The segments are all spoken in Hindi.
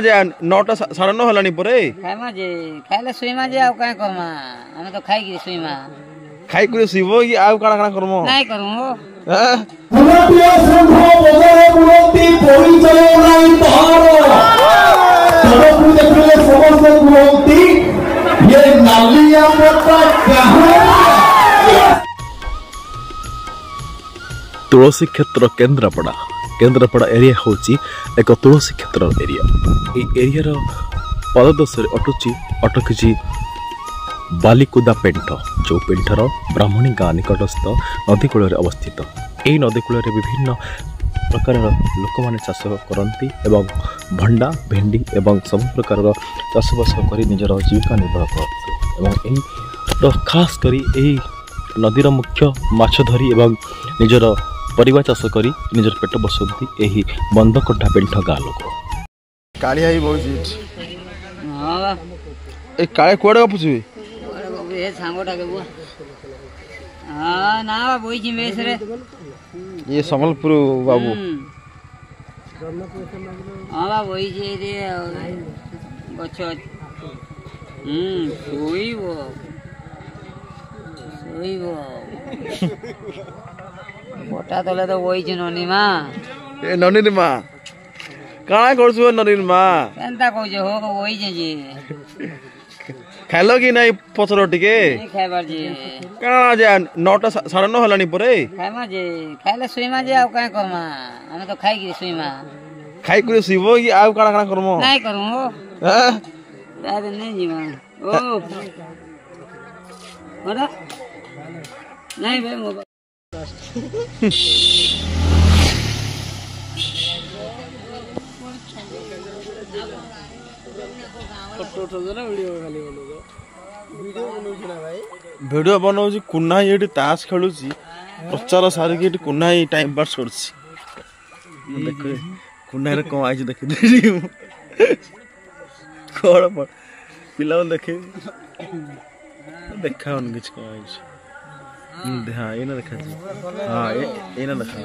जे 9टा 9:30 हलानी परे खाइमा जे खाइले सुइमा जे आ काय करमा हम तो खाइ कि सुइमा खाइ कुरे सिबो कि आउ काना काना करमो নাই করম हो মুরব্বিয়া সংঘ বদলে মুরব্বি পরিচয় নাই তার সর্বপুর দেখলে সমস্ত মুরব্বি ये नालिया मोटा कहां तुलसी क्षेत्र केन्द्रापड़ा एरिया होची एक तुलसी क्षेत्र एरिया ए एरिया पददशे अटकी बालिकुदा पेंठ जो पेंठर ब्राह्मणी गाँ निकटस्थ नदीकूल अवस्थित यही नदीकूल विभिन्न प्रकार लोक मैंने चाष करती एवं भंडा भेंडी एवं सब प्रकार चाषबास कर निजर जीविका निर्वाह करते खास करी नदीर मुख्य माछ धरी एवं निजर परिवा चाष करी निजर पेट बसती यही बंदकंठा पेंठ गाँ लोक कालिया ही बहुत हां ए काले कोडे गपुछु ए सांगोटा के बुआ हां ना बोई जी मेस रे ये संबलपुर बाबू हां बा बोई जी रे गछ सोईबो मोटा तले तो बोई जी ननी मा ए ननी मा काना करछु ननी मा एंता कहू जे हो बोई जी खाइलो कि नहीं पचरो टिके खाइबार जी काना जे 9टा 9:30 हलानी परे खाइमा जे खाइले सुइमा जे आ काय करमा हम तो खाइ कि सुइमा खाइ कुरे सिबो कि आउ काना काना करमो নাই করম हो हां दादे नहीं जीवा ओ बड़ा नहीं भाई मोबाइल वीडियो बनाऊँ कुना ये ताश खेलु प्रचार सारिक कुना टाइम पास कर देख कुना कौन आई देख कौन पिला देखे देखा किसी कौन आई हाँ ये देखा हाँ ये देखा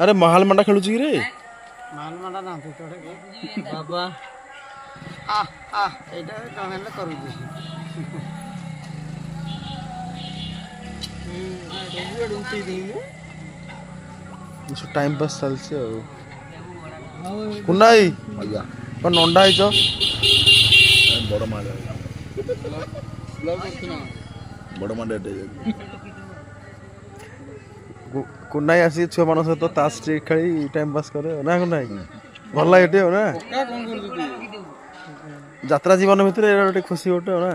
अरे महाल मंडा खेलु रे माल माडा ना बाबा आ आ एटा कमेंट करू टाइम पास चलছে कुनाई भैया पर नंडा आइछ बड़ माल बड़ माल कुनाई आसी छुआ मान सहित ताश खेली टाइम पास करे ना कुनाई भल लगे हो ना यात्रा जीवन भितर गोटे खुशी गोटे ना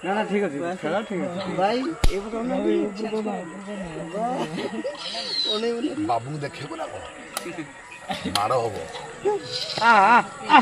ना ना ठीक है खेला ठीक है भाई ए बताना बाबू देखे को ना मारो होबो आ आ